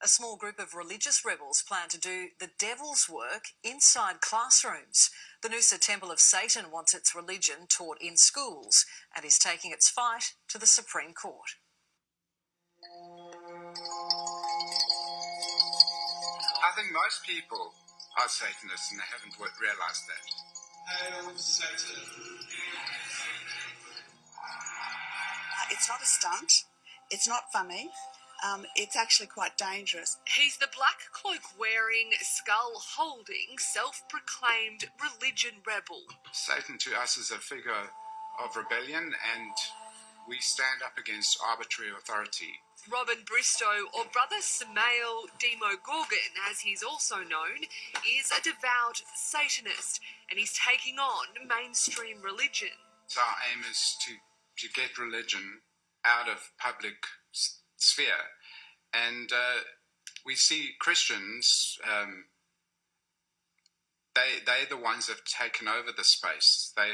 A small group of religious rebels plan to do the devil's work inside classrooms. The Noosa Temple of Satan wants its religion taught in schools and is taking its fight to the Supreme Court. I think most people are Satanists and they haven't realised that. Hail Satan. It's not a stunt. It's not funny. It's actually quite dangerous. He's the black cloak wearing, skull holding, self-proclaimed religion rebel. Satan to us is a figure of rebellion, and we stand up against arbitrary authority. Robin Bristow, or Brother Samael Demogorgon, as he's also known, is a devout Satanist, and he's taking on mainstream religion. So our aim is to get religion out of public sphere, and we see Christians, they're the ones that have taken over the space. They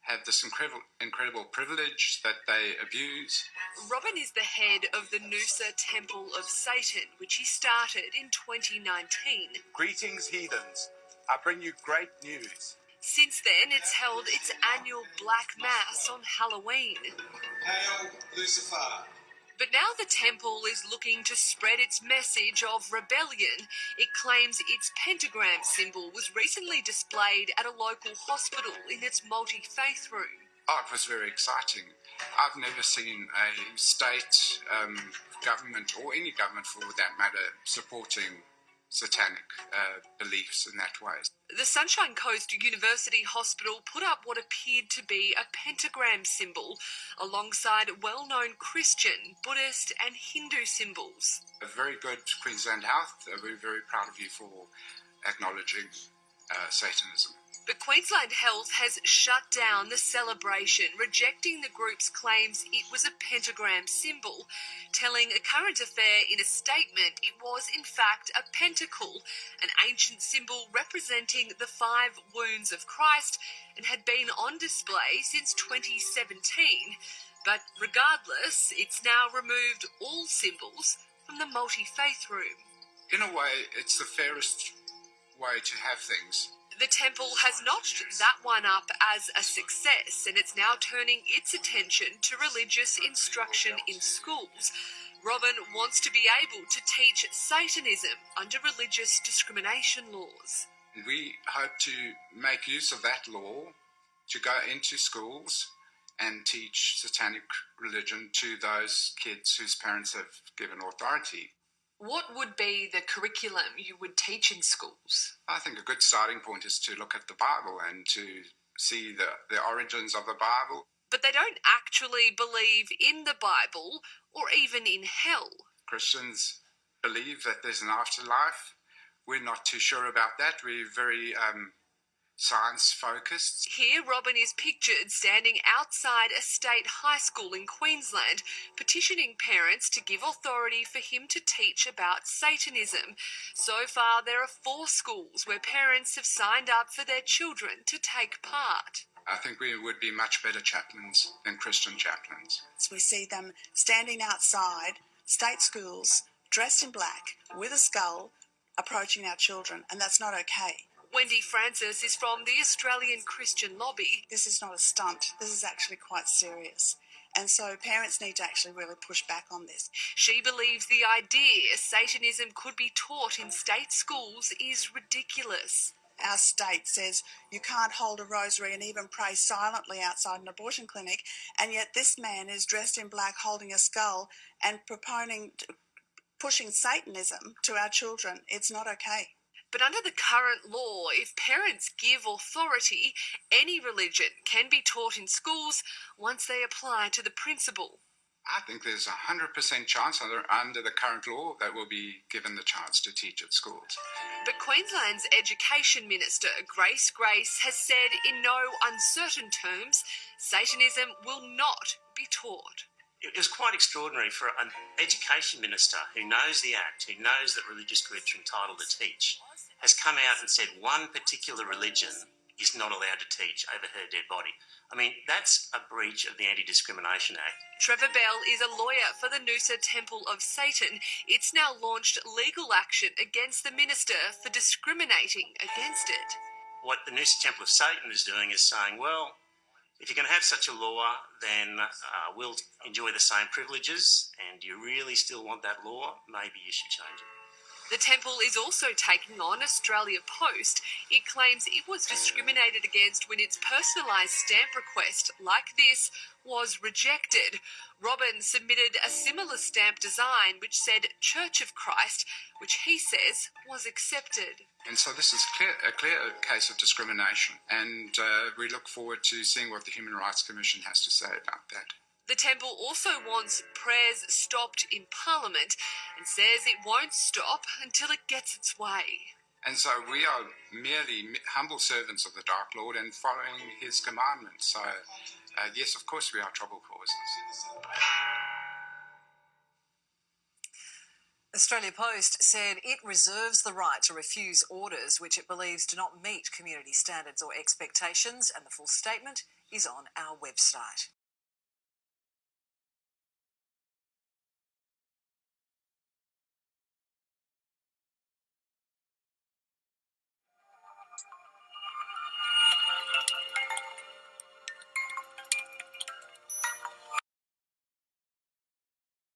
have this incredible privilege that they abuse. Robin is the head of the Noosa Temple of Satan, which he started in 2019. Greetings, heathens. I bring you great news. Since then, it's held its annual Black Mass on Halloween. Hail Lucifer. But now the temple is looking to spread its message of rebellion. It claims its pentagram symbol was recently displayed at a local hospital in its multi-faith room. Oh, it was very exciting. I've never seen a state government, or any government for that matter, supporting satanic beliefs in that way. The Sunshine Coast University Hospital put up what appeared to be a pentagram symbol alongside well-known Christian, Buddhist and Hindu symbols. A very good Queensland Health. We're very proud of you for acknowledging Satanism. But Queensland Health has shut down the celebration, rejecting the group's claims it was a pentagram symbol, telling A Current Affair in a statement it was in fact a pentacle, an ancient symbol representing the 5 wounds of Christ, and had been on display since 2017. But regardless, it's now removed all symbols from the multi-faith room. In a way, it's the fairest way to have things. The temple has notched that one up as a success, and it's now turning its attention to religious instruction in schools. Robin wants to be able to teach Satanism under religious discrimination laws. We hope to make use of that law to go into schools and teach satanic religion to those kids whose parents have given authority. What would be the curriculum you would teach in schools? I think a good starting point is to look at the Bible and to see the origins of the Bible. But they don't actually believe in the Bible or even in hell. Christians believe that there's an afterlife. We're not too sure about that. We're very science-focused. Here, Robin is pictured standing outside a state high school in Queensland, petitioning parents to give authority for him to teach about Satanism. So far, there are 4 schools where parents have signed up for their children to take part. I think we would be much better chaplains than Christian chaplains. We see them standing outside state schools, dressed in black, with a skull, approaching our children, and that's not okay. Wendy Francis is from the Australian Christian Lobby. This is not a stunt. This is actually quite serious. And so parents need to actually really push back on this. She believes the idea Satanism could be taught in state schools is ridiculous. Our state says you can't hold a rosary and even pray silently outside an abortion clinic, and yet this man is dressed in black holding a skull and pushing Satanism to our children. It's not okay. But under the current law, if parents give authority, any religion can be taught in schools once they apply to the principal. I think there's a 100% chance under the current law that we'll be given the chance to teach at schools. But Queensland's Education Minister, Grace has said in no uncertain terms, Satanism will not be taught. It was quite extraordinary for an education minister who knows the Act, who knows that religious groups are entitled to teach, has come out and said one particular religion is not allowed to teach over her dead body. I mean, that's a breach of the Anti-Discrimination Act. Trevor Bell is a lawyer for the Noosa Temple of Satan. It's now launched legal action against the minister for discriminating against it. What the Noosa Temple of Satan is doing is saying, well, if you're going to have such a law, then we'll enjoy the same privileges, and you really still want that law, maybe you should change it. The temple is also taking on Australia Post. It claims it was discriminated against when its personalised stamp request, like this, was rejected. Robin submitted a similar stamp design which said Church of Christ, which he says was accepted. And so this is a clear case of discrimination, and we look forward to seeing what the Human Rights Commission has to say about that. The temple also wants prayers stopped in Parliament and says it won't stop until it gets its way. And so we are merely humble servants of the Dark Lord and following his commandments. So, yes, of course we are trouble causers. Australia Post said it reserves the right to refuse orders which it believes do not meet community standards or expectations, and the full statement is on our website.